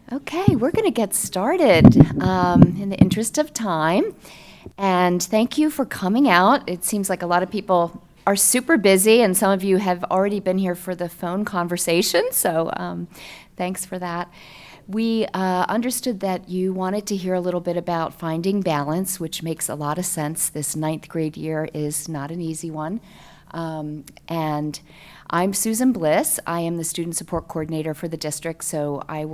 Okay, we're going to get started in the interest of time. And thank you for coming out. It seems like a lot of people are super busy, and some of you have already been here for the phone conversation, so thanks for that. We understood that you wanted to hear a little bit about finding balance, which makes a lot of sense. This ninth grade year is not an easy one. And I'm Susan Bliss. I am the Student Support Coordinator for the district, so I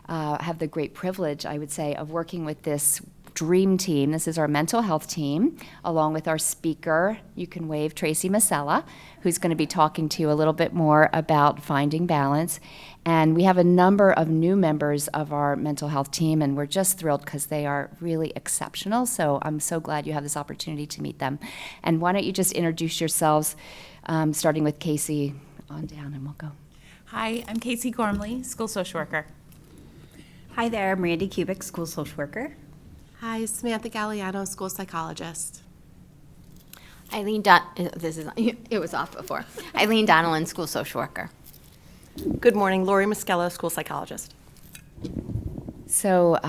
have the great privilege, I would say, of working with this dream team. This is our mental health team, along with our speaker, you can wave, Tracy Masella, who's going to be talking to you a little bit more about finding balance. And we have a number of new members of our mental health team, and we're just thrilled because they are really exceptional. So I'm so glad you have this opportunity to meet them. And why don't you just introduce yourselves, starting with Casey on down, and we'll go. Hi, I'm Casey Gormley, school social worker. Hi there, I'm Randy Kubik, school social worker. Hi, Samantha Galliano, school psychologist. It was off before. Eileen Donnellan, school social worker. Good morning, Lori Muskello, school psychologist. So,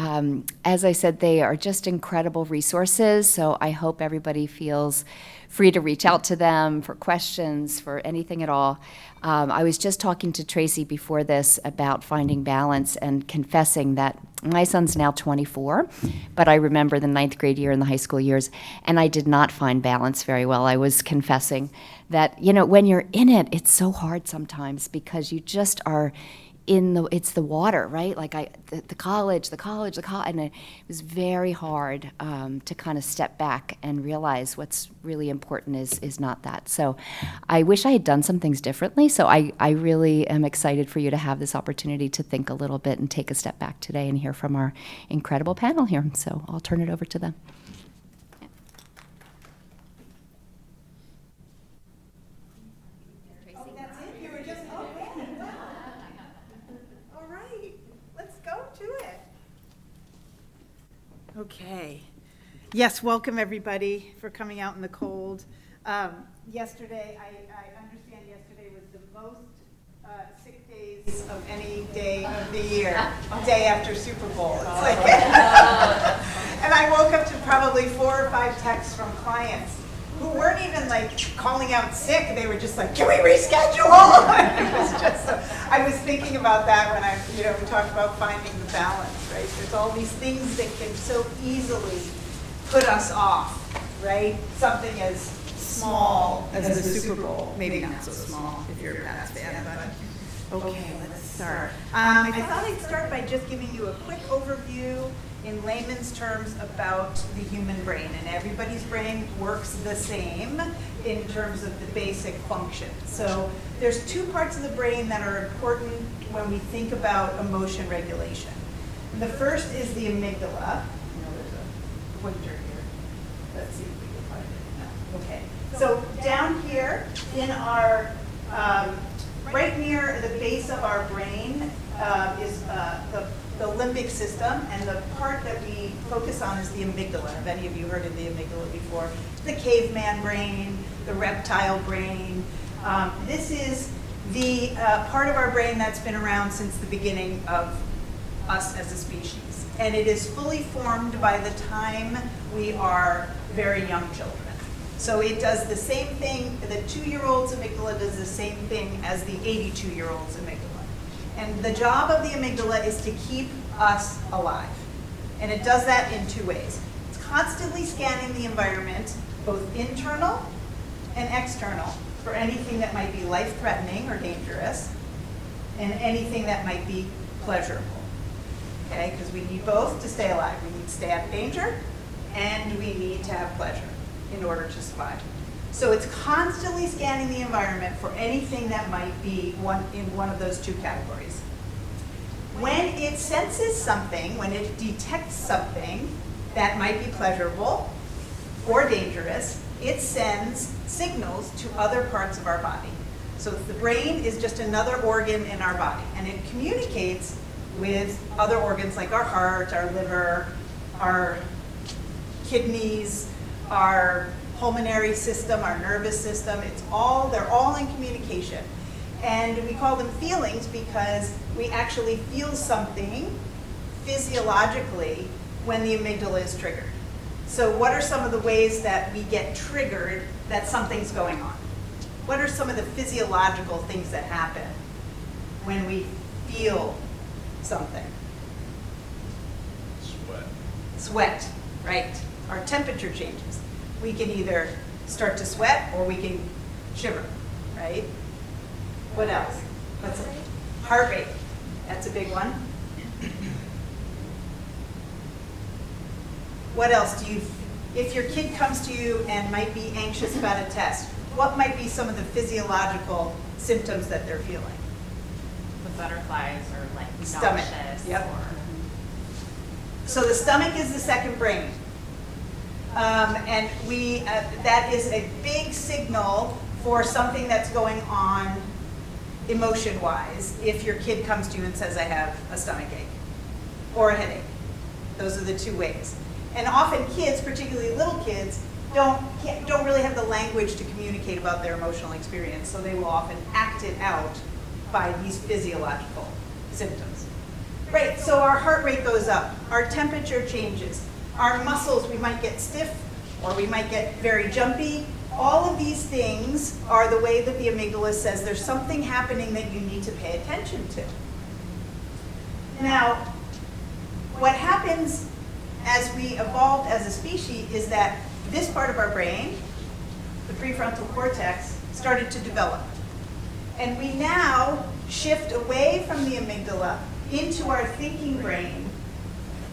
as I said, they are just incredible resources, so I hope everybody feels free to reach out to them for questions, for anything at all. I was just talking to Tracy before this about finding balance and confessing that my son's now 24, but I remember the ninth grade year and the high school years, and I did not find balance very well. I was confessing that, when you're in it, it's so hard sometimes because you just are it's the water, right? Like the college, and it was very hard to kind of step back and realize what's really important is not that. So I wish I had done some things differently. So I really am excited for you to have this opportunity to think a little bit and take a step back today and hear from our incredible panel here. So I'll turn it over to them. Okay. Yes, welcome everybody for coming out in the cold. Yesterday, I understand yesterday was the most sick days of any day of the year, day after Super Bowl. It's like and I woke up to probably 4 or 5 texts from clients who weren't even like calling out sick. They were just like, can we reschedule? It was just I was thinking about that when we talked about finding the balance, right? There's all these things that can so easily put us off, right? Something as small as the Super Bowl, maybe not so small if you're a Pats fan, but okay, let's start. I thought I'd start by just giving you a quick overview in layman's terms about the human brain, and everybody's brain works the same in terms of the basic function. So there's 2 parts of the brain that are important when we think about emotion regulation. And the first is the amygdala. There's a pointer here. Let's see if we can find it. No. Okay. So down here in our, right near the base of our brain is the limbic system, and the part that we focus on is the amygdala. Have any of you heard of the amygdala before? The caveman brain, the reptile brain. This is the part of our brain that's been around since the beginning of us as a species. And it is fully formed by the time we are very young children. So it does the same thing, the 2-year-old's amygdala does the same thing as the 82-year-old's amygdala. And the job of the amygdala is to keep us alive. And it does that in 2 ways. It's constantly scanning the environment, both internal and external, for anything that might be life-threatening or dangerous, and anything that might be pleasurable. Okay, because we need both to stay alive. We need to stay out of danger, and we need to have pleasure in order to survive. So it's constantly scanning the environment for anything that might be in one of those 2 categories. When it senses something, when it detects something that might be pleasurable or dangerous, it sends signals to other parts of our body. So the brain is just another organ in our body, and it communicates with other organs like our heart, our liver, our kidneys, our pulmonary system, our nervous system. They're all in communication. And we call them feelings because we actually feel something physiologically when the amygdala is triggered. So what are some of the ways that we get triggered that something's going on? What are some of the physiological things that happen when we feel something? Sweat, right? Our temperature changes. We can either start to sweat or we can shiver, right? What else? Heart rate. That's a big one. What else do you, if your kid comes to you and might be anxious about a test, what might be some of the physiological symptoms that they're feeling? The butterflies or like Stomach. nauseous Yep. or So the stomach is the second brain. And that is a big signal for something that's going on emotion-wise if your kid comes to you and says, I have a stomach ache or a headache. Those are the two ways. And often kids, particularly little kids, don't really have the language to communicate about their emotional experience, so they will often act it out by these physiological symptoms. Right, so our heart rate goes up, our temperature changes, our muscles, we might get stiff or we might get very jumpy. All of these things are the way that the amygdala says there's something happening that you need to pay attention to. Now, what happens as we evolved as a species is that this part of our brain, the prefrontal cortex, started to develop. And we now shift away from the amygdala into our thinking brain,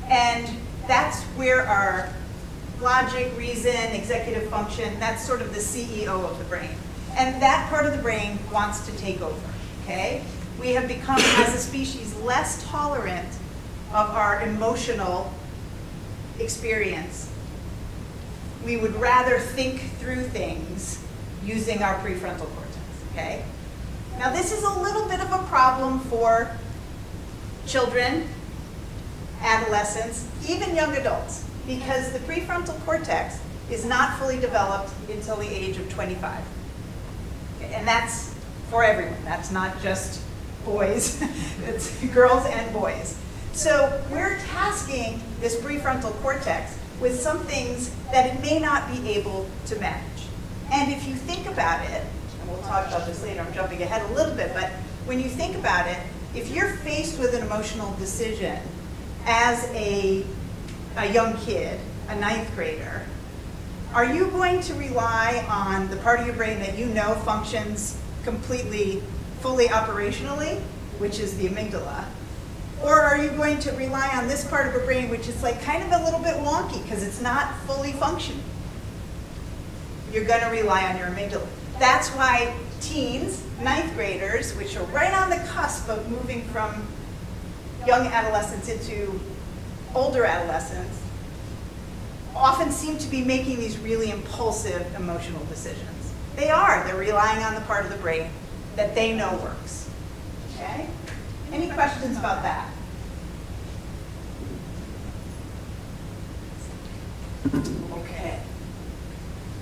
and that's where our logic, reason, executive function, that's sort of the CEO of the brain. And that part of the brain wants to take over, okay? We have become, as a species, less tolerant of our emotional experience. We would rather think through things using our prefrontal cortex, okay? Now this is a little bit of a problem for children, adolescents, even young adults, because the prefrontal cortex is not fully developed until the age of 25. Okay, and that's for everyone. That's not just boys, it's girls and boys. So we're tasking this prefrontal cortex with some things that it may not be able to manage. And if you think about it, and we'll talk about this later, I'm jumping ahead a little bit, but when you think about it, if you're faced with an emotional decision as a young kid, a 9th grader, are you going to rely on the part of your brain that you know functions completely, fully operationally, which is the amygdala? Or are you going to rely on this part of your brain, which is like kind of a little bit wonky because it's not fully functioning? You're going to rely on your amygdala. That's why teens, 9th graders, which are right on the cusp of moving from young adolescence into older adolescence, often seem to be making these really impulsive emotional decisions. They are. They're relying on the part of the brain that they know works. Okay? Any questions about that? Okay.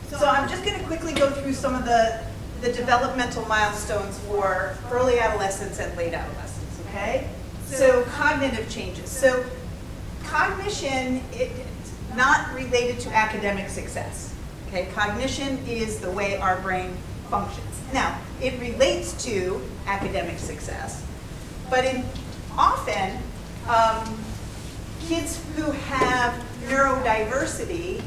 So I'm just going to quickly go through some of the developmental milestones for early adolescence and late adolescence, okay? So cognitive changes. So cognition is not related to academic success, okay? Cognition is the way our brain functions. Now, it relates to academic success, but often kids who have neurodiversity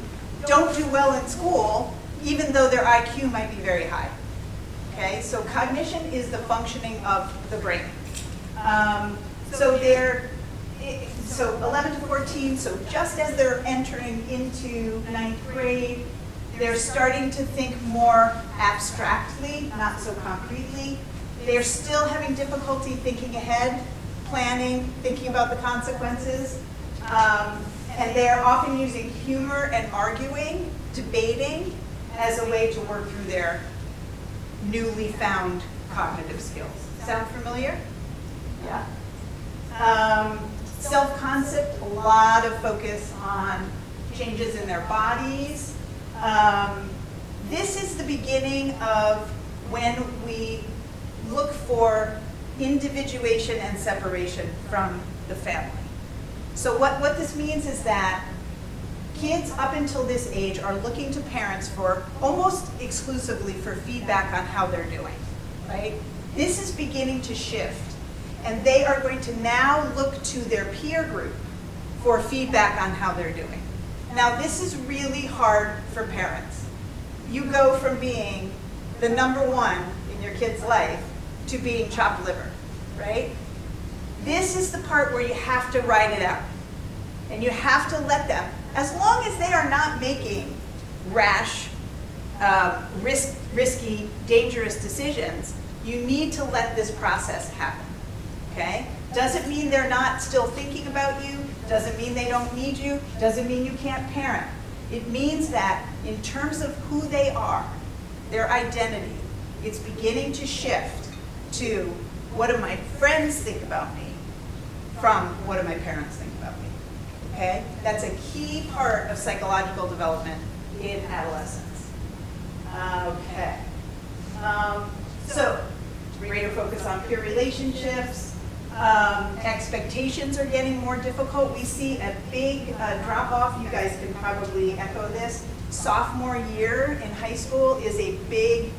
don't do well in school, even though their IQ might be very high. Okay, so cognition is the functioning of the brain. So 11 to 14, so just as they're entering into 9th grade, they're starting to think more abstractly, not so concretely. They're still having difficulty thinking ahead, planning, thinking about the consequences. And they're often using humor and arguing, debating, as a way to work through their newly found cognitive skills. Sound familiar? Yeah. Self-concept, a lot of focus on changes in their bodies. This is the beginning of when we look for individuation and separation from the family. So what this means is that kids up until this age are looking to parents for almost exclusively for feedback on how they're doing, right? This is beginning to shift, and they are going to now look to their peer group for feedback on how they're doing. Now, this is really hard for parents. You go from being the number one in your kid's life to being chopped liver, right? This is the part where you have to ride it out. And you have to let them, as long as they are not making rash, risky, dangerous decisions, you need to let this process happen, okay? Doesn't mean they're not still thinking about you, doesn't mean they don't need you, doesn't mean you can't parent. It means that in terms of who they are, their identity, it's beginning to shift to what do my friends think about me from what do my parents think about me, okay? That's a key part of psychological development in adolescence. Okay. So, greater focus on peer relationships. Expectations are getting more difficult. We see a big drop off. You guys can probably echo this. Sophomore year in high school is a big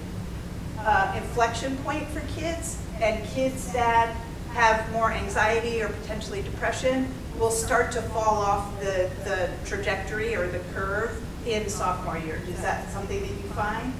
inflection point for kids, and kids that have more anxiety or potentially depression will start to fall off the trajectory or the curve in sophomore year. Is that something that you find?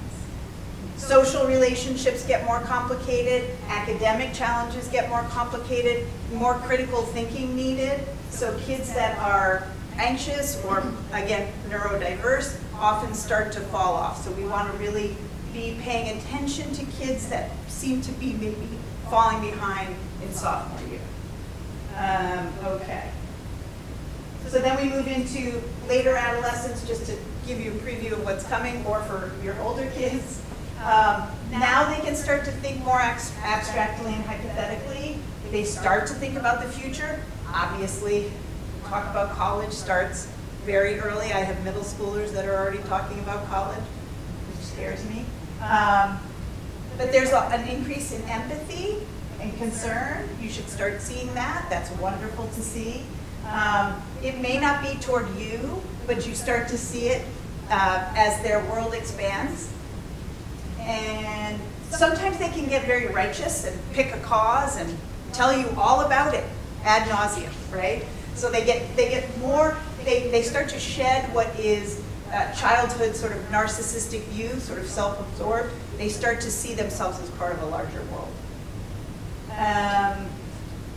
Social relationships get more complicated, academic challenges get more complicated, more critical thinking needed. So kids that are anxious or, again, neurodiverse often start to fall off. So we want to really be paying attention to kids that seem to be maybe falling behind in sophomore year. Okay. So then we move into later adolescence, just to give you a preview of what's coming, or for your older kids. Now they can start to think more abstractly and hypothetically. They start to think about the future. Obviously, talk about college starts very early. I have middle schoolers that are already talking about college, which scares me. But there's an increase in empathy and concern. You should start seeing that. That's wonderful to see. It may not be toward you, but you start to see it as their world expands. And sometimes they can get very righteous and pick a cause and tell you all about it ad nauseum, right? So they get more, they start to shed what is childhood sort of narcissistic view, sort of self-absorbed. They start to see themselves as part of a larger world.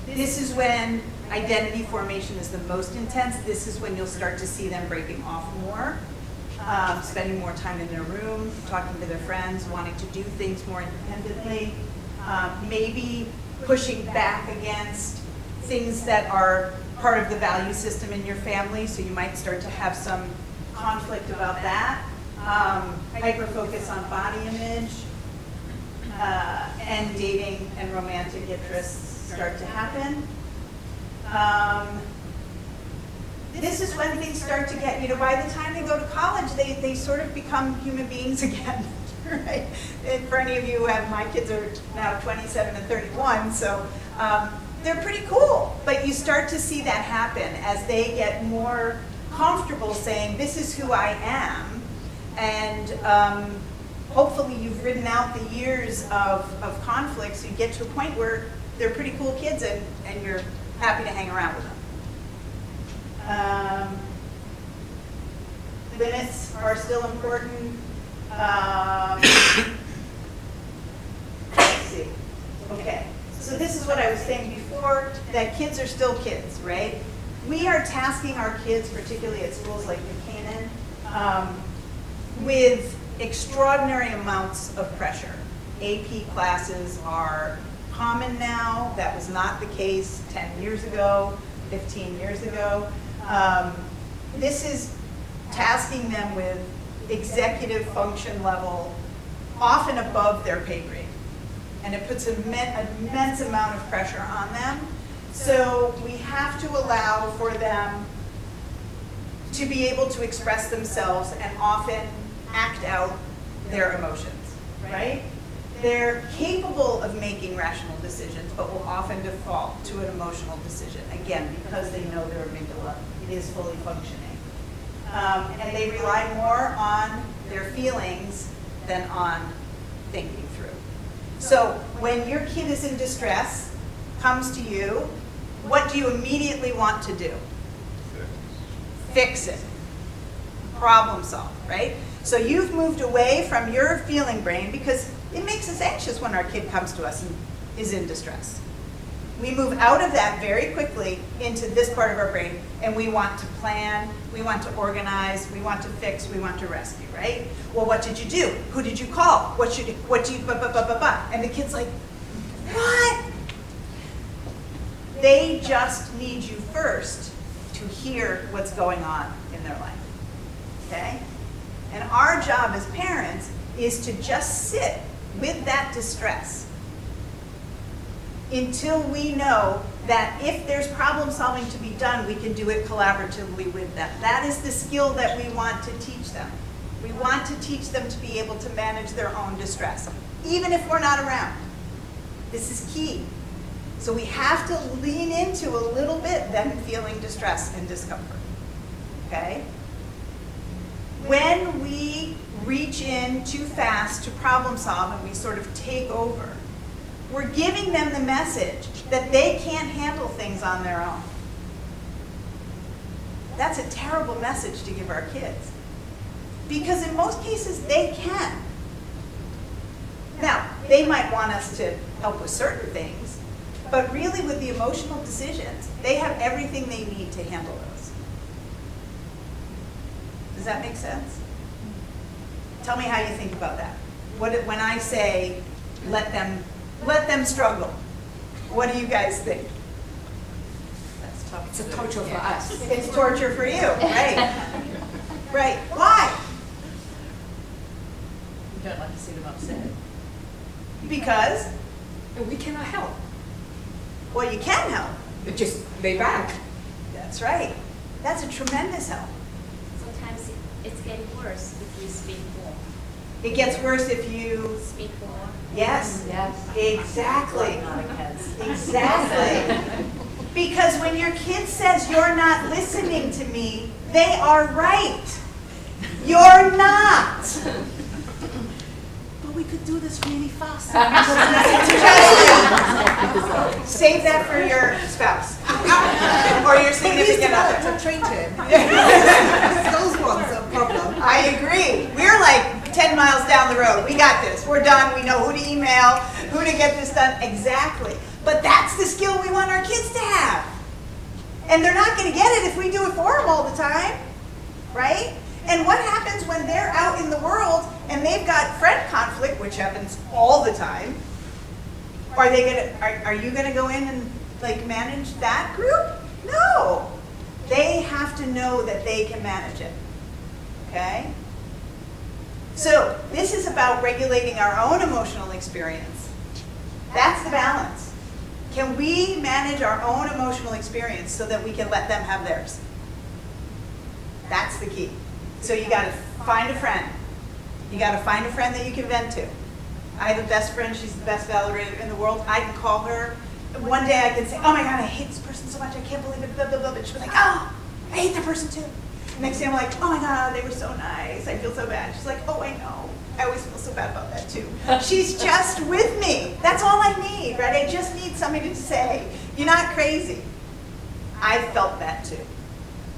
This is when identity formation is the most intense. This is when you'll start to see them breaking off more. Spending more time in their room, talking to their friends, wanting to do things more independently, maybe pushing back against things that are part of the value system in your family, so you might start to have some conflict about that. Hyper-focus on body image, and dating and romantic interests start to happen. This is when things start to get, by the time they go to college, they sort of become human beings again, right? And for any of you who have, my kids are now 27 and 31, so they're pretty cool. But you start to see that happen as they get more comfortable saying, this is who I am. And hopefully you've ridden out the years of conflict, so you get to a point where they're pretty cool kids and you're happy to hang around with them. Limits are still important. Let's see. Okay, so this is what I was saying before, that kids are still kids, right? We are tasking our kids, particularly at schools like Buchanan, with extraordinary amounts of pressure. AP classes are common now. That was not the case 10 years ago, 15 years ago. This is tasking them with executive function level, often above their pay grade. And it puts an immense amount of pressure on them. So we have to allow for them to be able to express themselves and often act out their emotions, right? they're capable of making rational decisions, but will often default to an emotional decision, again, because they know their amygdala is fully functioning. And they rely more on their feelings than on thinking through. So when your kid is in distress, comes to you, what do you immediately want to do? Fix it. Problem solve, right? So you've moved away from your feeling brain because it makes us anxious when our kid comes to us and is in distress. We move out of that very quickly into this part of our brain, and we want to plan, we want to organize, we want to fix, we want to rescue, right? Well, what did you do? Who did you call? What do you, and the kid's like, what? They just need you first to hear what's going on in their life, okay? And our job as parents is to just sit with that distress until we know that if there's problem solving to be done, we can do it collaboratively with them. That is the skill that we want to teach them. We want to teach them to be able to manage their own distress, even if we're not around. This is key. So we have to lean into a little bit them feeling distress and discomfort, okay? When we reach in too fast to problem solve and we sort of take over, we're giving them the message that they can't handle things on their own. That's a terrible message to give our kids. Because in most cases, they can. Now, they might want us to help with certain things, but really with the emotional decisions, they have everything they need to handle those. Does that make sense? Tell me how you think about that. When I say, let them struggle, what do you guys think? That's tough. It's a torture for us. It's torture for you, right? Right. Why? We don't like to see them upset. Because, And we cannot help. well, you can help. It just lay back. That's right. That's a tremendous help. Sometimes it's getting worse if you speak more. It gets worse if you, Speak more. yes, Yes. exactly. Exactly. Because when your kid says you're not listening to me, they are right. You're not. But we could do this really fast. Save that for your spouse or your significant other. to treat him. Those ones are a problem. I agree. We're like 10 miles down the road. We got this. We're done. We know who to email, who to get this done. Exactly. But that's the skill we want our kids to have. And they're not going to get it if we do it for them all the time, right? And what happens when they're out in the world and they've got friend conflict, which happens all the time? Are you going to go in and like manage that group? No. They have to know that they can manage it. Okay? So this is about regulating our own emotional experience. That's the balance. Can we manage our own emotional experience so that we can let them have theirs? That's the key. So you got to find a friend. You got to find a friend that you can vent to. I have a best friend. She's the best validator in the world. I can call her. One day I can say, oh my God, I hate this person so much. I can't believe it. Blah, blah, blah. But she'll be like, oh, I hate that person too. Next day I'm like, oh my God, they were so nice. I feel so bad. She's like, oh, I know. I always feel so bad about that too. She's just with me. That's all I need, right? I just need somebody to say, you're not crazy. I've felt that too,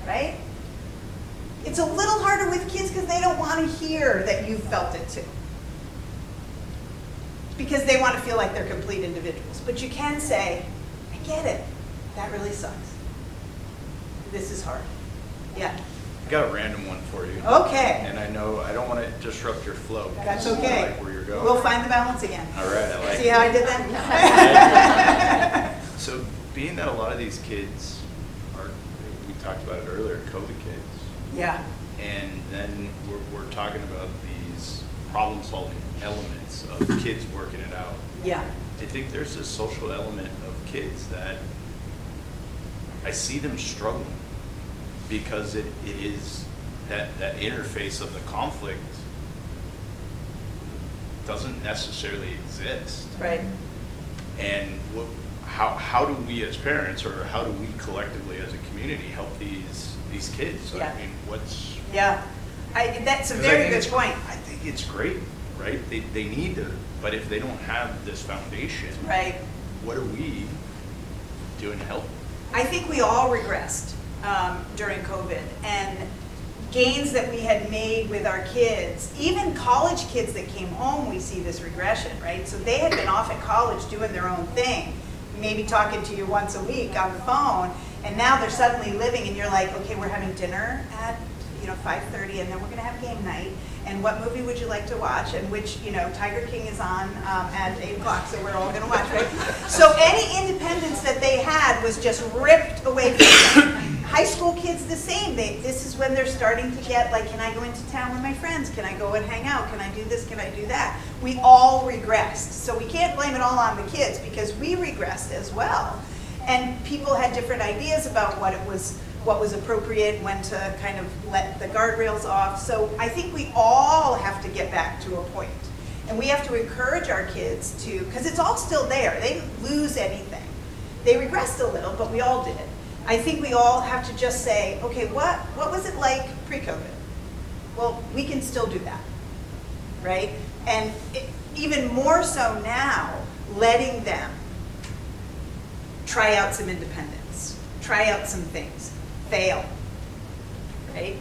right? It's a little harder with kids because they don't want to hear that you've felt it too. Because they want to feel like they're complete individuals. But you can say, I get it. That really sucks. This is hard. Yeah. I got a random one for you. Okay. And I know I don't want to disrupt your flow. That's because I okay. like where you're going. We'll find the balance again. All right, I like See it. how I did that? So being that a lot of these kids are, we talked about it earlier, COVID kids, Yeah. and then we're talking about these problem-solving elements of kids working it out. Yeah. I think there's this social element of kids that I see them struggling because it is that interface of the conflict doesn't necessarily exist. Right. And how do we as parents, or how do we collectively as a community help these kids? Yeah. I mean, what's... Yeah, that's a 'cause I very think good it's- point. I think it's great, right? They need to, but if they don't have this foundation, Right. what are we doing to help? I think we all regressed during COVID, and gains that we had made with our kids, even college kids that came home, we see this regression, right? So they had been off at college doing their own thing, maybe talking to you once a week on the phone, and now they're suddenly living, and you're like, okay, we're having dinner at 5:30, and then we're going to have game night, and what movie would you like to watch, and which, Tiger King is on at 8 o'clock, so we're all going to watch, right? So any independence that they had was just ripped away from them. High school kids the same. This is when they're starting to get like, can I go into town with my friends? Can I go and hang out? Can I do this? Can I do that? We all regressed. So we can't blame it all on the kids, because we regressed as well. And people had different ideas about what was appropriate, when to kind of let the guardrails off. So I think we all have to get back to a point. And we have to encourage our kids to, because it's all still there. They didn't lose anything. They regressed a little, but we all did. I think we all have to just say, okay, what was it like pre-COVID? Well, we can still do that, right? And even more so now, letting them try out some independence, try out some things, fail, right?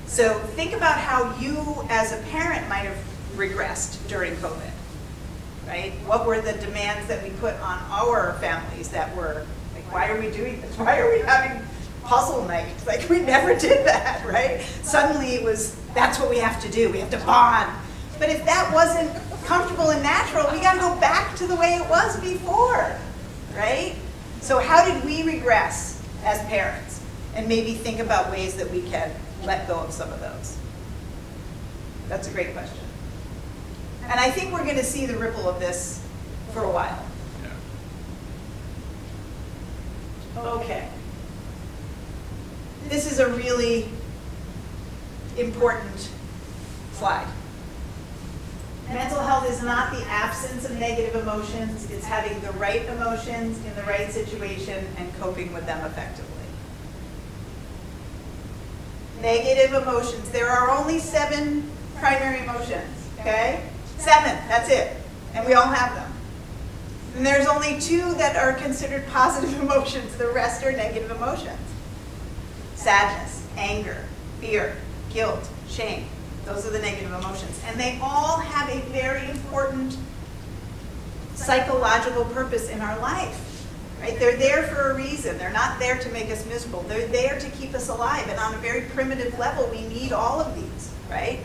So think about how you as a parent might have regressed during COVID, right? What were the demands that we put on our families that were like, why are we doing this? Why are we having puzzle nights? Like, we never did that, right? Suddenly it was, that's what we have to do. We have to bond. But if that wasn't comfortable and natural, we got to go back to the way it was before, right? So how did we regress as parents? And maybe think about ways that we can let go of some of those. That's a great question. And I think we're going to see the ripple of this for a while. Okay. This is a really important slide. Mental health is not the absence of negative emotions, it's having the right emotions in the right situation and coping with them effectively. Negative emotions, there are only 7 primary emotions, okay? 7, that's it, and we all have them. And there's only 2 that are considered positive emotions. The rest are negative emotions. Sadness, anger, fear, guilt, shame. Those are the negative emotions. And they all have a very important psychological purpose in our life. Right? They're there for a reason. They're not there to make us miserable. They're there to keep us alive. And on a very primitive level, we need all of these, right?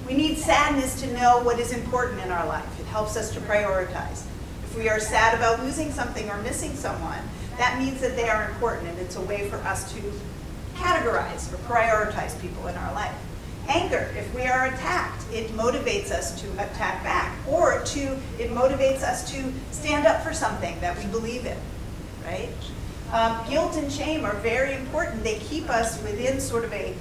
We need sadness to know what is important in our life. It helps us to prioritize. If we are sad about losing something or missing someone, that means that they are important, and it's a way for us to categorize or prioritize people in our life. Anger, if we are attacked, it motivates us to attack back, or it motivates us to stand up for something that we believe in, right? Guilt and shame are very important. They keep us within sort of a,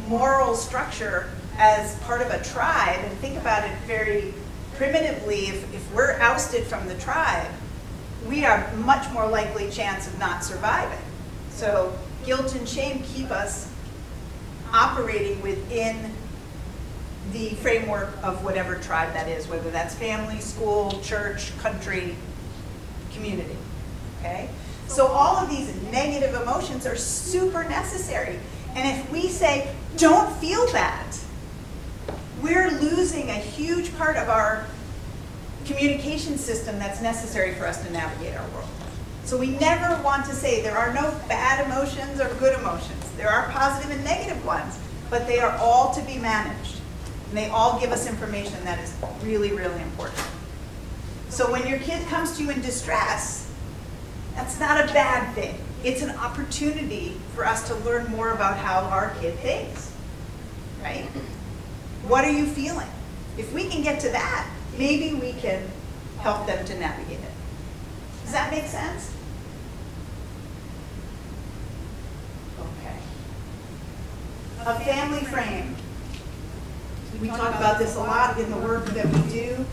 moral structure as part of a tribe. And think about it very primitively, if we're ousted from the tribe, we are much more likely chance of not surviving. So guilt and shame keep us operating within the framework of whatever tribe that is, whether that's family, school, church, country, community, okay? So all of these negative emotions are super necessary. And if we say, don't feel that, we're losing a huge part of our communication system that's necessary for us to navigate our world. So we never want to say there are no bad emotions or good emotions. There are positive and negative ones, but they are all to be managed. And they all give us information that is really, really important. So when your kid comes to you in distress, that's not a bad thing. It's an opportunity for us to learn more about how our kid thinks, right? What are you feeling? If we can get to that, maybe we can help them to navigate it. Does that make sense? Okay. A family frame. We talk about this a lot in the work that we do.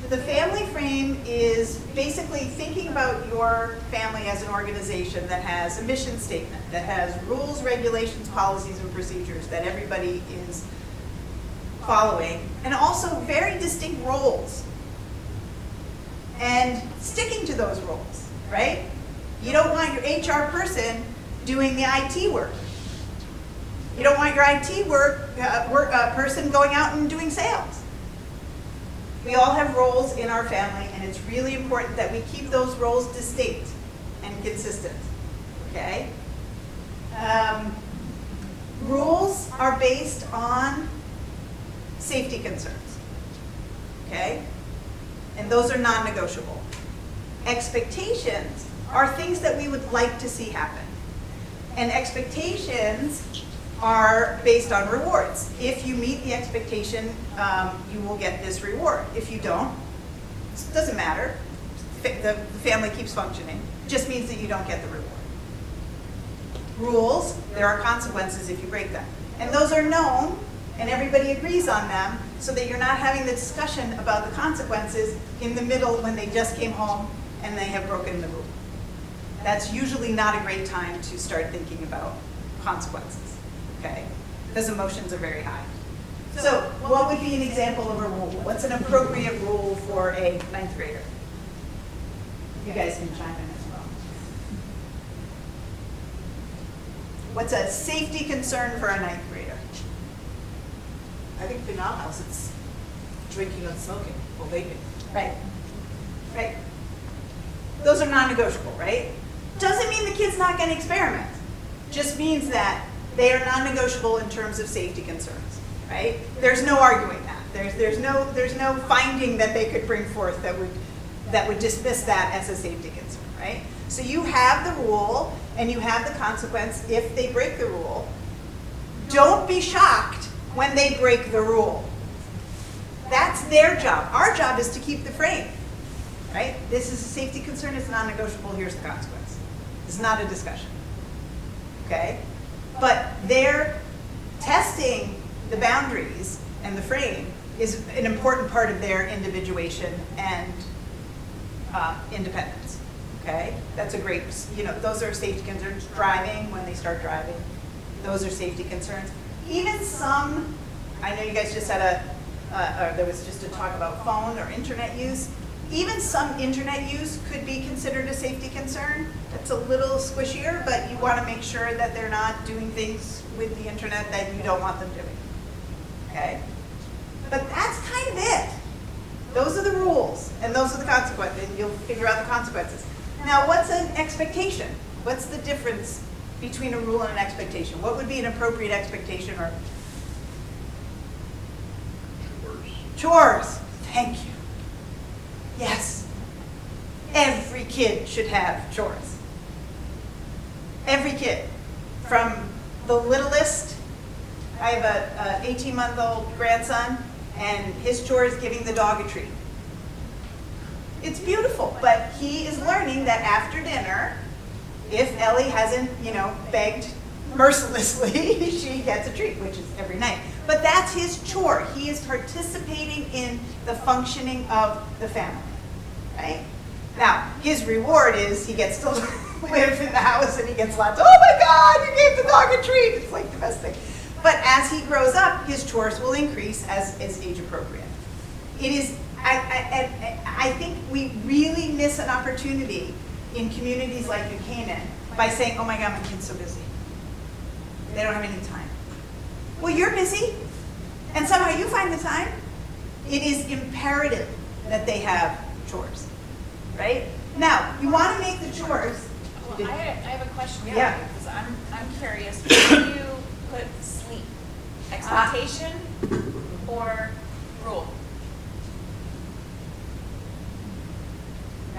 The family frame is basically thinking about your family as an organization that has a mission statement, that has rules, regulations, policies, and procedures that everybody is following, and also very distinct roles. And sticking to those roles, right? You don't want your HR person doing the IT work. You don't want your IT person going out and doing sales. We all have roles in our family, and it's really important that we keep those roles distinct and consistent, okay? Rules are based on safety concerns, okay? And those are non-negotiable. Expectations are things that we would like to see happen. And expectations are based on rewards. If you meet the expectation, you will get this reward. If you don't, it doesn't matter. The family keeps functioning. It just means that you don't get the reward. Rules, there are consequences if you break them. And those are known, and everybody agrees on them, so that you're not having the discussion about the consequences in the middle when they just came home and they have broken the rule. That's usually not a great time to start thinking about consequences. Okay, because emotions are very high. So what would be an example of a rule? What's an appropriate rule for a 9th grader? You guys can chime in as well. What's a safety concern for a 9th grader? I think in our house, it's drinking and smoking or vaping. Right, right. Those are non-negotiable, right? Doesn't mean the kid's not going to experiment. Just means that they are non-negotiable in terms of safety concerns, right? There's no arguing that. There's no finding that they could bring forth that would dismiss that as a safety concern, right? So you have the rule and you have the consequence if they break the rule. Don't be shocked when they break the rule. That's their job. Our job is to keep the frame, right? This is a safety concern, it's non-negotiable, here's the consequence. It's not a discussion, okay? But their testing the boundaries and the frame is an important part of their individuation and independence, okay? That's a great, those are safety concerns. Driving, when they start driving, those are safety concerns. Even some, I know you guys just had there was just a talk about phone or internet use. Even some internet use could be considered a safety concern. It's a little squishier, but you want to make sure that they're not doing things with the internet that you don't want them doing, okay? But that's kind of it. Those are the rules, and those are the consequences, and you'll figure out the consequences. Now, what's an expectation? What's the difference between a rule and an expectation? What would be an appropriate expectation or? Chores. Thank you. Yes. Every kid should have chores. Every kid. From the littlest, I have an 18-month-old grandson, and his chore is giving the dog a treat. It's beautiful, but he is learning that after dinner, if Ellie hasn't, begged mercilessly, she gets a treat, which is every night. But that's his chore. He is participating in the functioning of the family, right? Now, his reward is he gets to live in the house and he gets lots of, oh my God, you gave the dog a treat. It's like the best thing. But as he grows up, his chores will increase as is age appropriate. It is, I think we really miss an opportunity in communities like New Canaan by saying, oh my God, my kid's so busy. They don't have any time. Well, you're busy, and somehow you find the time. It is imperative that they have chores, right? Now, you want to make the chores. Well, I have a question for you, Yeah. because I'm curious. Where do you put sleep? Expectation or rule?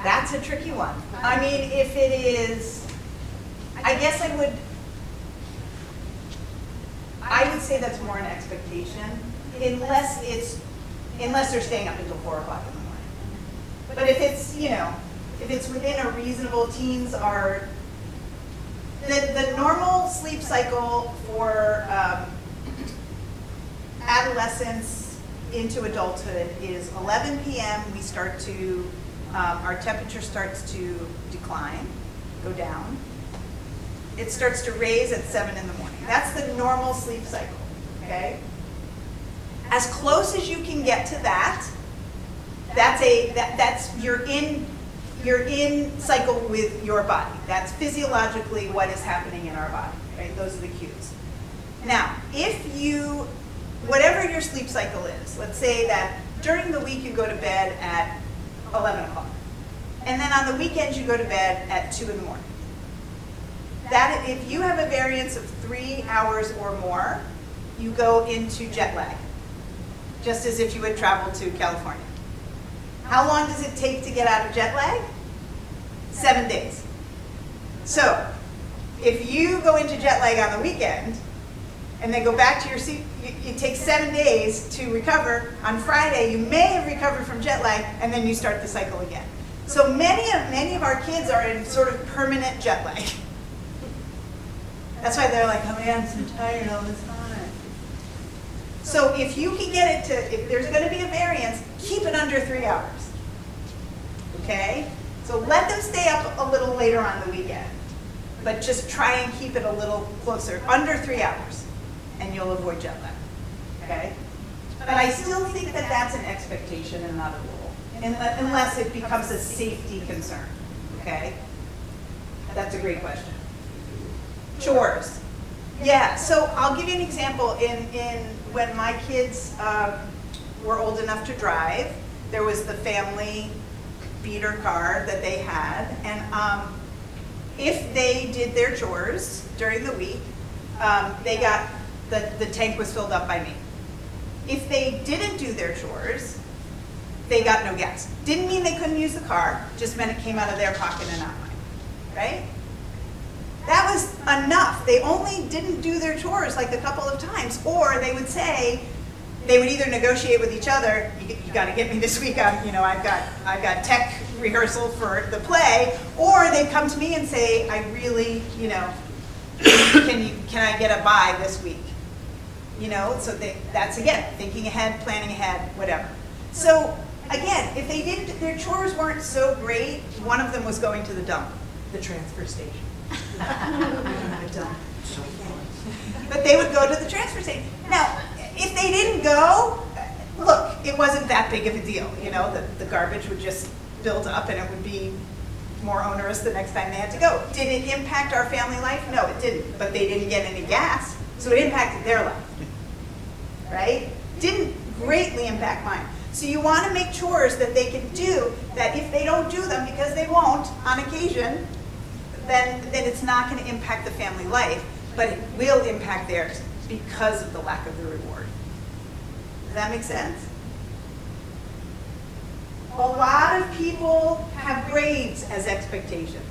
That's a tricky one. I mean, if it is, I guess I would say that's more an expectation, unless they're staying up until 4 o'clock in the morning. But if it's, if it's within a reasonable, teens are, the normal sleep cycle for adolescents into adulthood is 11 p.m. we start to, our temperature starts to decline, go down. It starts to raise at 7 in the morning. That's the normal sleep cycle, okay? As close as you can get to that, you're in cycle with your body. That's physiologically what is happening in our body, right? Those are the cues. Now, if you, whatever your sleep cycle is, let's say that during the week you go to bed at 11 o'clock, and then on the weekends you go to bed at 2 in the morning. That, if you have a variance of 3 hours or more, you go into jet lag, just as if you had traveled to California. How long does it take to get out of jet lag? 7 days. So, if you go into jet lag on the weekend, and then go back to your seat, it takes 7 days to recover. On Friday, you may have recovered from jet lag, and then you start the cycle again. So many of our kids are in sort of permanent jet lag. That's why they're like, oh man, I'm so tired all the time. So if you can get it to, if there's going to be a variance, keep it under 3 hours. Okay? So let them stay up a little later on the weekend, but just try and keep it a little closer, under 3 hours, and you'll avoid jet lag. Okay? But I still think that that's an expectation and not a rule, unless it becomes a safety concern. Okay? That's a great question. Chores. Yeah, so I'll give you an example. In when my kids were old enough to drive, there was the family beater car that they had, and if they did their chores during the week, they got the tank was filled up by me. If they didn't do their chores, they got no gas. Didn't mean they couldn't use the car, just meant it came out of their pocket and not mine, right? That was enough. They only didn't do their chores like a couple of times, or they would say, they would either negotiate with each other, you got to get me this week, I've got tech rehearsal for the play, or they'd come to me and say, I really, can I get a bye this week? So that's again, thinking ahead, planning ahead, whatever. So again, if they did, their chores weren't so great, one of them was going to the dump, the transfer station. But they would go to the transfer station. Now, if they didn't go, look, it wasn't that big of a deal. The garbage would just build up and it would be more onerous the next time they had to go. Did it impact our family life? No, it didn't. But they didn't get any gas, so it impacted their life. Right? Didn't greatly impact mine. So you want to make chores that they can do, that if they don't do them, because they won't on occasion, then it's not going to impact the family life, but it will impact theirs because of the lack of the reward. Does that make sense? A lot of people have grades as expectation.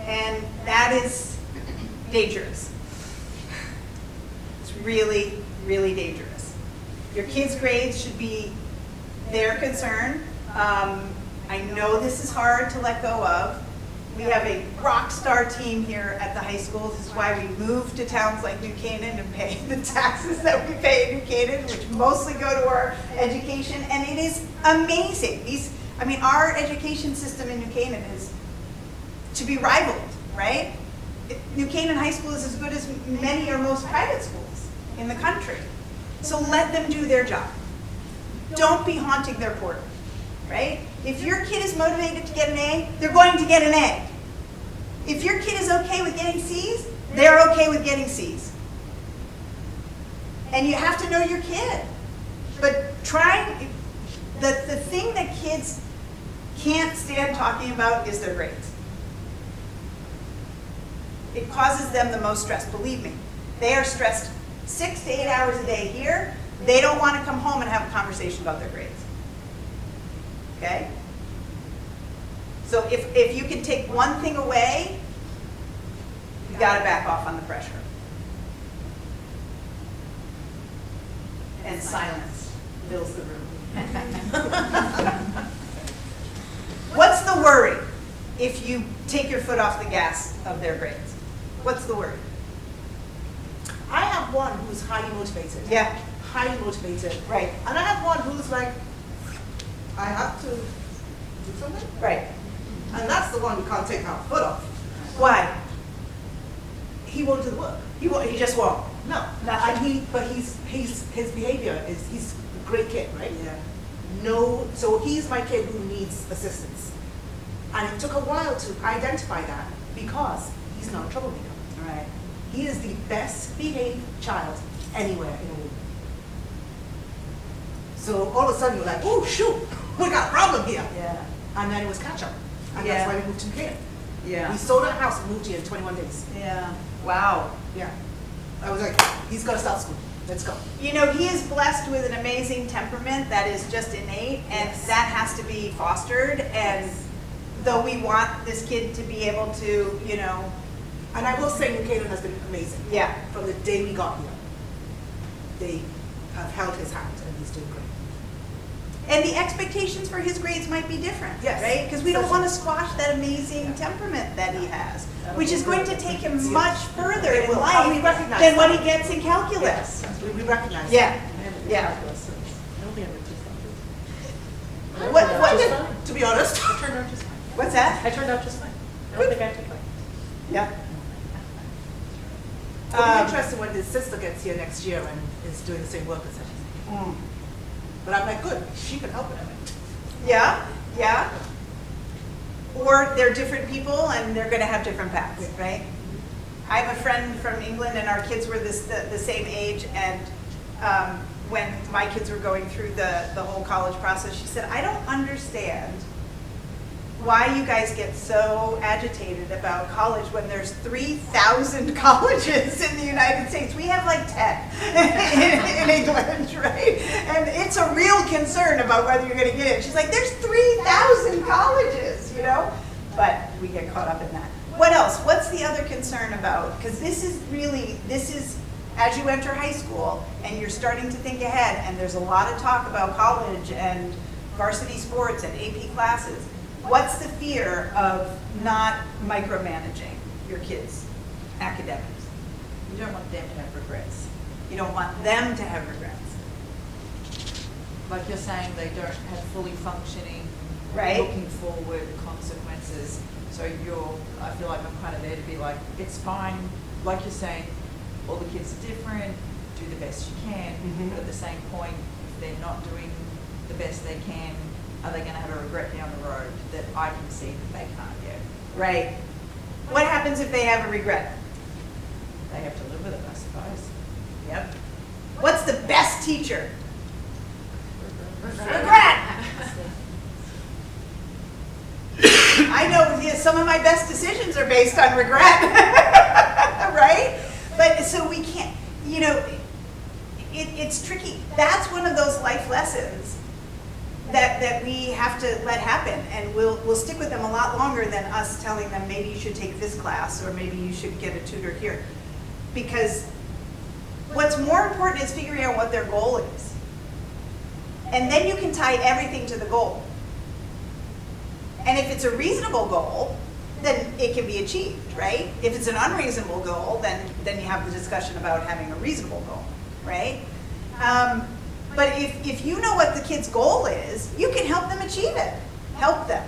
And that is dangerous. It's really, really dangerous. Your kids' grades should be their concern. I know this is hard to let go of. We have a rock star team here at the high school. This is why we moved to towns like New Canaan and pay the taxes that we pay in New Canaan, which mostly go to our education. And it is amazing. Our education system in New Canaan is to be rivaled, right? New Canaan High School is as good as many or most private schools in the country. So let them do their job. Don't be haunting their portal, right? If your kid is motivated to get an A, they're going to get an A. If your kid is okay with getting C's, they're okay with getting C's. And you have to know your kid. But the thing that kids can't stand talking about is their grades. It causes them the most stress, believe me. They are stressed 6 to 8 hours a day here. They don't want to come home and have a conversation about their grades. Okay? So if you can take one thing away, you got to back off on the pressure. And silence fills the room. What's the worry if you take your foot off the gas of their grades? What's the worry? I have one who's highly motivated. Yeah. highly motivated. Right. And I have one who's like, I have to do something. Right. And that's the one we can't take our foot off. Why? He won't do the work. He just won't. No. Nothing. But his behavior is, he's a great kid, right? Yeah. No, so he's my kid who needs assistance. And it took a while to identify that because he's not a troublemaker. Right. He is the best behaved child anywhere in the world. So all of a sudden you're like, oh shoot, we got a problem here. Yeah. And then it was catch up. And Yeah. that's why we moved to here. Yeah. We sold our house and moved here in 21 days. Yeah. Wow. Yeah. I was like, he's got to start school. Let's go. You know, he is blessed with an amazing temperament that is just innate, and Yes. that has to be fostered. And though we want this kid to be able to, you know, And I will say New Canaan has been amazing. yeah, From the day we got here. They have held his hand and he's doing great. and the expectations for his grades might be different, Yes. right? Because we don't want to Certainly. squash that amazing Yeah. temperament that he has, That'll which be is going to good. take him Yes. much further It in will. life And we recognize than what that. he gets in calculus. Yes, we recognize Yeah. that. Yeah. I don't think I'm just fine. What Just did, fine. To be honest. I turned out just fine. what's that? I turned out just fine. I don't think I took like. Yeah. It'll be interesting when his sister gets here next year and is doing the same work as him. Mm. But I'm like, good, she can help it. Yeah, yeah. Or they're different people and they're gonna have different paths, right? I have a friend from England and our kids were the same age, and when my kids were going through the whole college process, she said, I don't understand why you guys get so agitated about college when there's 3,000 colleges in the United States. We have like 10 in England, right? And it's a real concern about whether you're gonna get in. She's like, there's 3,000 colleges, you know? But we get caught up in that. What else? What's the other concern about? Because this is as you enter high school and you're starting to think ahead, and there's a lot of talk about college and varsity sports and AP classes. What's the fear of not micromanaging your kids' academics? You don't want them to have regrets. You don't want them to have regrets, Like you're saying, they don't have fully functioning, right? looking forward consequences. So I feel like I'm kind of there to be like, it's fine. Like you're saying, all the kids are different, do the best you can. Mhm. But at the same point, if they're not doing the best they can, are they going to have a regret down the road that I can see that they can't yet? Right. What happens if they have a regret? They have to live with it, I suppose. Yep. What's the best teacher? Regret. I know, yeah, some of my best decisions are based on regret, right? But so we can't, you know, it's tricky. That's one of those life lessons that we have to let happen, and we'll stick with them a lot longer than us telling them maybe you should take this class or maybe you should get a tutor here. Because what's more important is figuring out what their goal is. And then you can tie everything to the goal. And if it's a reasonable goal, then it can be achieved, right? If it's an unreasonable goal, then you have the discussion about having a reasonable goal, right? But if you know what the kid's goal is, you can help them achieve it. Help them,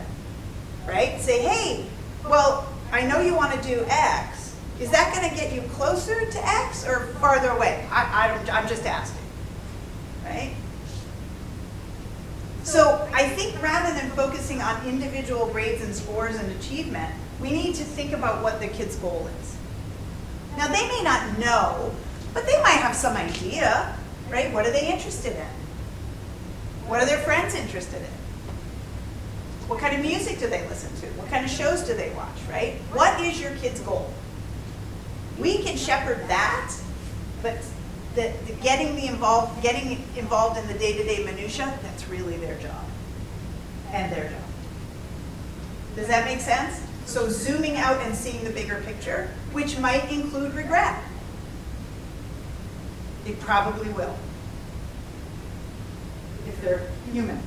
right? Say, hey, well, I know you want to do X. Is that going to get you closer to X or farther away? I'm just asking, right? So I think rather than focusing on individual grades and scores and achievement, we need to think about what the kid's goal is. Now, they may not know, but they might have some idea, right? What are they interested in? What are their friends interested in? What kind of music do they listen to? What kind of shows do they watch, right? What is your kid's goal? We can shepherd that, but the getting involved in the day-to-day minutia, that's really their job and their job. Does that make sense? So zooming out and seeing the bigger picture, which might include regret. It probably will, if they're human.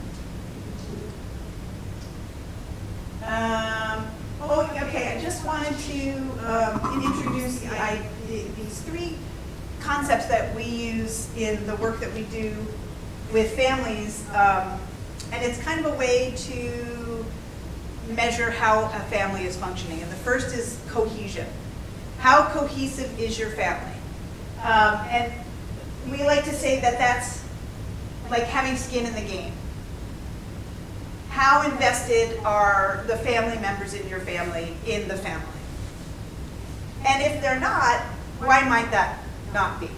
Okay, I just wanted to introduce these three concepts that we use in the work that we do with families, and it's kind of a way to measure how a family is functioning. And the first is cohesion. How cohesive is your family? And we like to say that that's like having skin in the game. How invested are the family members in your family in the family? And if they're not, why might that not be?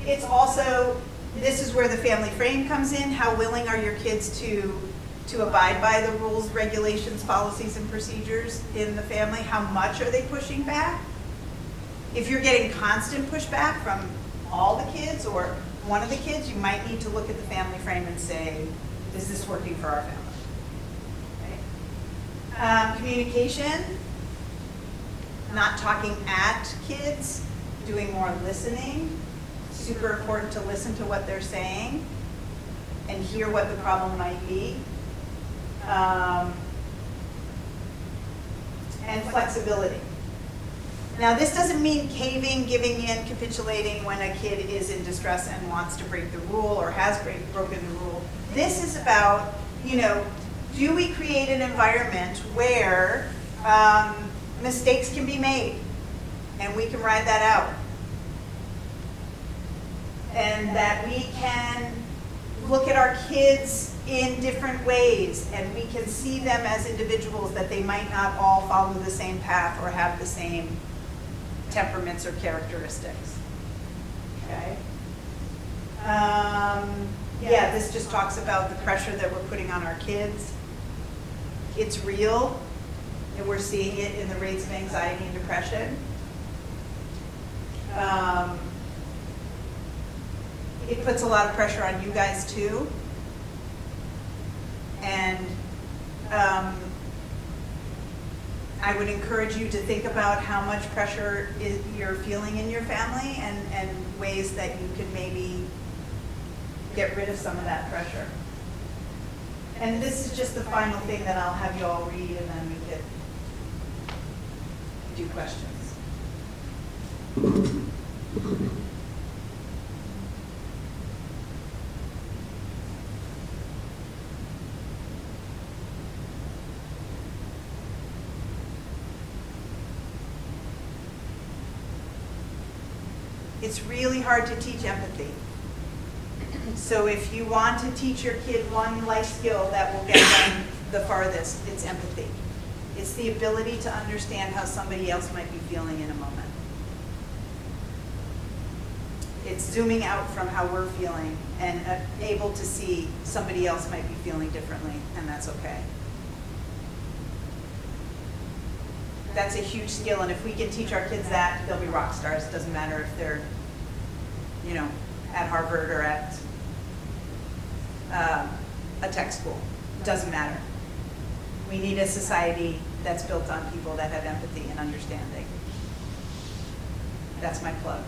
It's also, this is where the family frame comes in. How willing are your kids to abide by the rules, regulations, policies, and procedures in the family? How much are they pushing back? If you're getting constant pushback from all the kids or one of the kids, you might need to look at the family frame and say, is this working for our family? Right? Communication, not talking at kids, doing more listening. Super important to listen to what they're saying and hear what the problem might be. And flexibility. Now, this doesn't mean caving, giving in, capitulating when a kid is in distress and wants to break the rule or has broken the rule. This is about, do we create an environment where mistakes can be made and we can ride that out? And that we can look at our kids in different ways and we can see them as individuals, that they might not all follow the same path or have the same temperaments or characteristics. Okay? Yeah, this just talks about the pressure that we're putting on our kids. It's real, and we're seeing it in the rates of anxiety and depression. It puts a lot of pressure on you guys too. And I would encourage you to think about how much pressure you're feeling in your family and ways that you could maybe get rid of some of that pressure. And this is just the final thing that I'll have you all read, and then we could do questions. It's really hard to teach empathy. So if you want to teach your kid one life skill that will get them the farthest, it's empathy. It's the ability to understand how somebody else might be feeling in a moment. It's zooming out from how we're feeling and able to see somebody else might be feeling differently, and that's okay. That's a huge skill, and if we can teach our kids that, they'll be rock stars. It doesn't matter if they're, at Harvard or at a tech school. It doesn't matter. We need a society that's built on people that have empathy and understanding. That's my plug.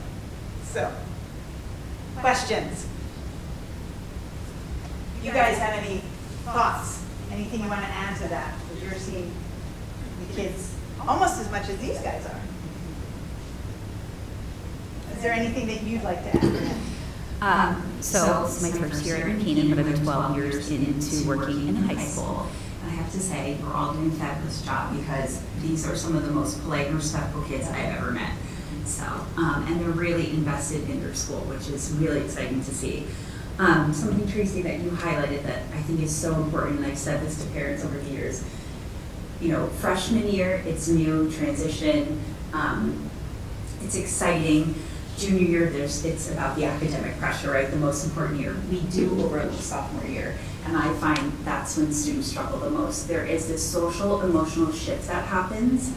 So, questions? You guys have any thoughts? Anything you want to add to that? Because you're seeing the kids almost as much as these guys are. Is there anything that you'd like to add? So it's my first year at Keenan, but I've been 12 years into working in high school. And I have to say, we're all doing a fabulous job because these are some of the most polite and respectful kids I've ever met. So, and they're really invested in their school, which is really exciting to see. Something, Tracy, that you highlighted that I think is so important, and I've said this to parents over the years, freshman year, it's new, transition, it's exciting. Junior year, it's about the academic pressure, right? The most important year. We do over the sophomore year, and I find that's when students struggle the most. There is this social, emotional shift that happens.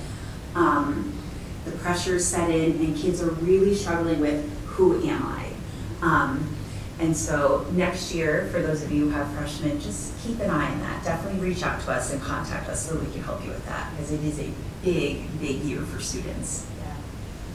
The pressures set in, and kids are really struggling with, who am I? And so next year, for those of you who have freshmen, just keep an eye on that. Definitely reach out to us and contact us so we can help you with that, because it is a big, big year for students.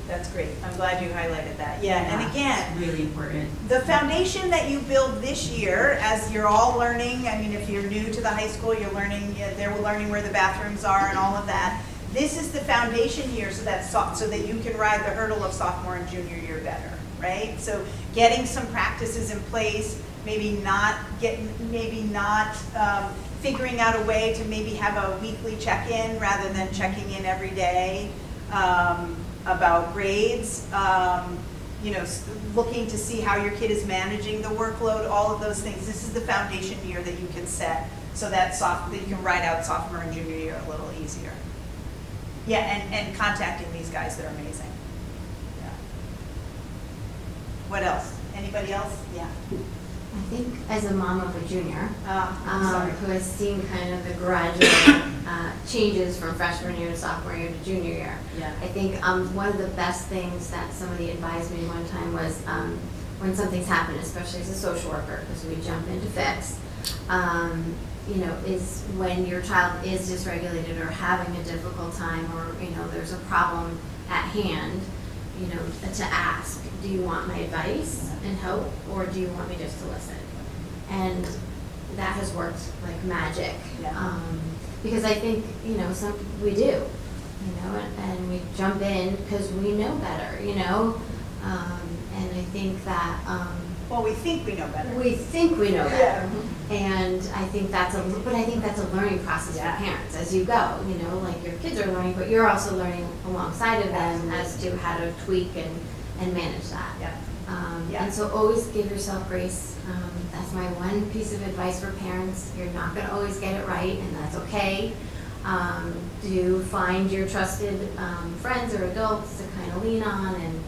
That's great. I'm glad you highlighted that. Yeah, and again, it's really important. The foundation that you build this year, as you're all learning, I mean, if you're new to the high school, you're learning, they're learning where the bathrooms are and all of that. this is the foundation year so that you can ride the hurdle of sophomore and junior year better, right? So getting some practices in place, maybe not figuring out a way to maybe have a weekly check-in rather than checking in every day about grades. Looking to see how your kid is managing the workload, all of those things. This is the foundation year that you can set so that you can ride out sophomore and junior year a little easier. Yeah, and contacting these guys, they're amazing. Yeah. What else? Anybody else? Yeah. I think as a mom of a junior, sorry. who has seen kind of the gradual changes from freshman year to sophomore year to junior year, Yeah. I think one of the best things that somebody advised me one time was when something's happened, especially as a social worker, because we jump into fix, is when your child is dysregulated or having a difficult time, or there's a problem at hand, to ask, do you want my advice and help, or do you want me just to listen? And that has worked like magic. Yeah. Because I think, we do, and we jump in because we know better, and I think that, Well, we think we know better. we think we know better. Yeah. And I think that's a learning process Yeah. for parents as you go, like your kids are learning, but you're also learning alongside of them as to how to tweak and manage that. Yeah. Yeah. And so always give yourself grace. That's my one piece of advice for parents. You're not going to always get it right, and that's okay. Do find your trusted friends or adults to kind of lean on and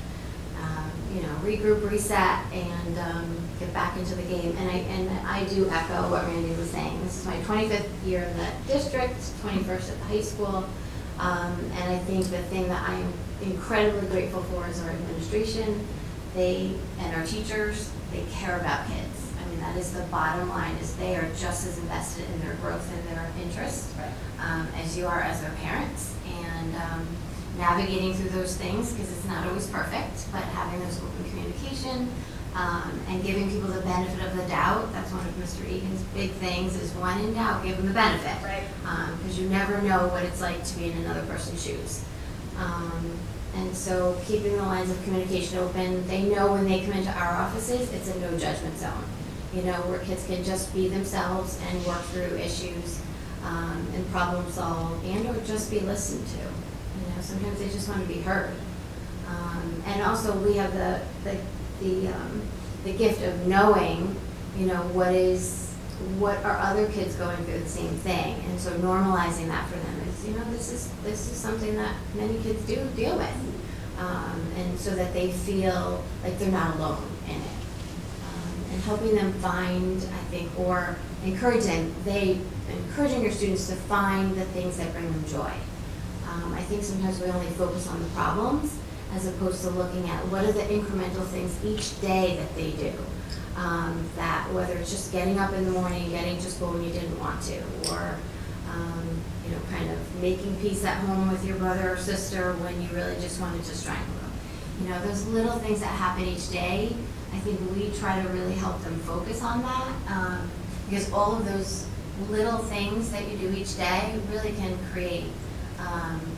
regroup, reset, and get back into the game. And I do echo what Randy was saying. This is my 25th year in the district, 21st at the high school, and I think the thing that I am incredibly grateful for is our administration. And our teachers, they care about kids. I mean, that is the bottom line, is they are just as invested in their growth and their interests as you are as their parents. And navigating through those things, because it's not always perfect, but having those open communication and giving people the benefit of the doubt. That's one of Mr. Egan's big things, is when in doubt, give them the benefit. Right. Because you never know what it's like to be in another person's shoes. And so keeping the lines of communication open. They know when they come into our offices, it's a no judgment zone, where kids can just be themselves and work through issues and problem solve, and or just be listened to. Sometimes they just want to be heard. And also we have the gift of knowing, what are other kids going through the same thing, and so normalizing that for them is, this is something that many kids do deal with, and so that they feel like they're not alone in it, and helping them find, I think, or encouraging your students to find the things that bring them joy. I think sometimes we only focus on the problems as opposed to looking at what are the incremental things each day that they do. That whether it's just getting up in the morning, getting to school when you didn't want to, or kind of making peace at home with your brother or sister when you really just wanted to strangle them. Those little things that happen each day, I think we try to really help them focus on that, because all of those little things that you do each day really can create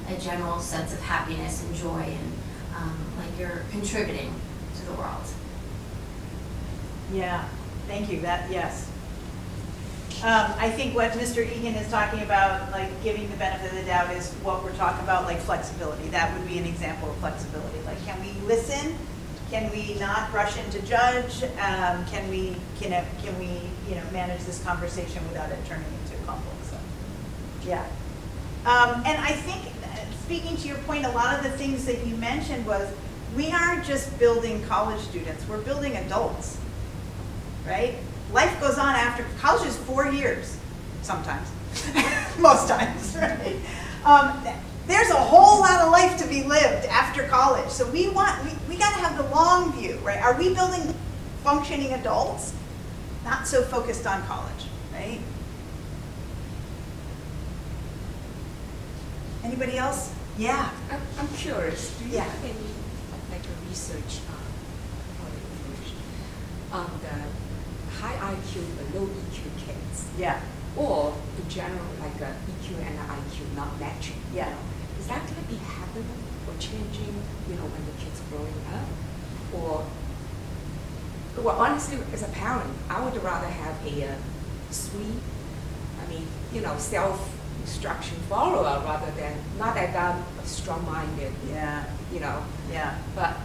a general sense of happiness and joy, and like you're contributing to the world. Yeah, thank you. Yes. I think what Mr. Egan is talking about, like giving the benefit of the doubt, is what we're talking about, like flexibility. That would be an example of flexibility. Like, can we listen? Can we not rush in to judge? Can we manage this conversation without it turning into a conflict? So, yeah. And I think, speaking to your point, a lot of the things that you mentioned was, we aren't just building college students, we're building adults, right? Life goes on after, college is 4 years, sometimes, most times, right? There's a whole lot of life to be lived after college, so we got to have the long view, right? Are we building functioning adults? Not so focused on college, right? Anybody else? Yeah. I'm curious. Do you Yeah. have any research on the high IQ but low EQ kids? Yeah. Or the general EQ and IQ not matching? Yeah. is that going to be happening or changing, you know, when the kids growing up? Or, well, honestly, as a parent, I would rather have a sweet, I mean, you know, self-instruction follower rather than, not that I'm strong-minded, Yeah, you know. yeah. But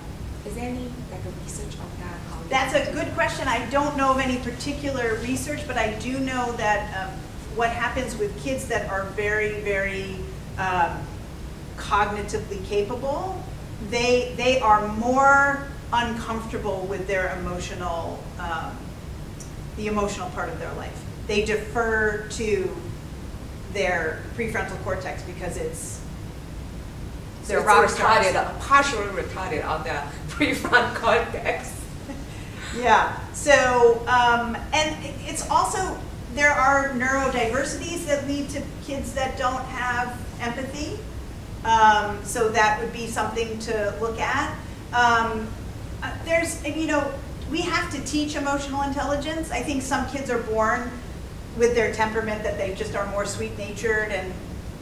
is there any like a research on that? How That's a good question. I don't know of any particular research, but I do know that what happens with kids that are very, very cognitively capable, they are more uncomfortable with their emotional, the emotional part of their life. They defer to their prefrontal cortex because it's they're retarded, partially retarded on the prefrontal cortex. Yeah, so, and it's also, there are neurodiversities that lead to kids that don't have empathy. So that would be something to look at. There's, you know, we have to teach emotional intelligence. I think some kids are born with their temperament that they just are more sweet-natured and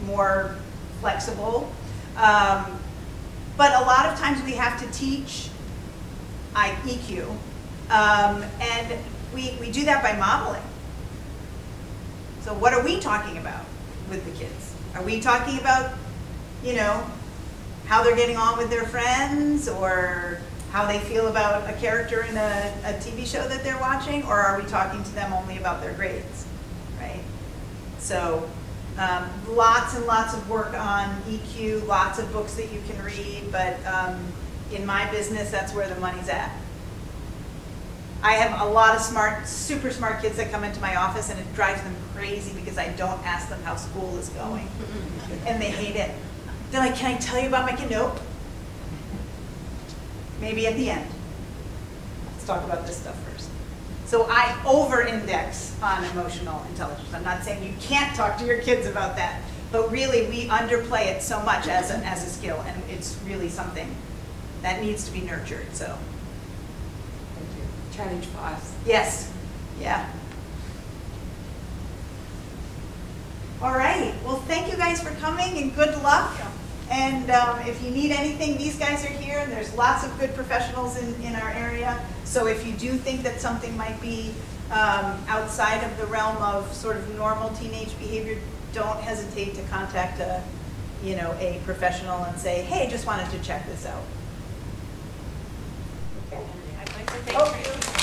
more flexible. But a lot of times we have to teach EQ. And we do that by modeling. So what are we talking about with the kids? Are we talking about, you know, how they're getting on with their friends or how they feel about a character in a TV show that they're watching? Or are we talking to them only about their grades, right? So lots and lots of work on EQ, lots of books that you can read, but in my business, that's where the money's at. I have a lot of smart, super smart kids that come into my office and it drives them crazy because I don't ask them how school is going. And they hate it. They're like, can I tell you about my kid? Nope. Maybe at the end. Let's talk about this stuff first. So I over-index on emotional intelligence. I'm not saying you can't talk to your kids about that, but really we underplay it so much as a skill, and it's really something that needs to be nurtured, so. Challenge for us. Yes, yeah. All right, well, thank you guys for coming and good luck. And if you need anything, these guys are here, and there's lots of good professionals in our area. So if you do think that something might be outside of the realm of sort of normal teenage behavior, don't hesitate to contact a professional and say, hey, just wanted to check this out. I'd like to thank you.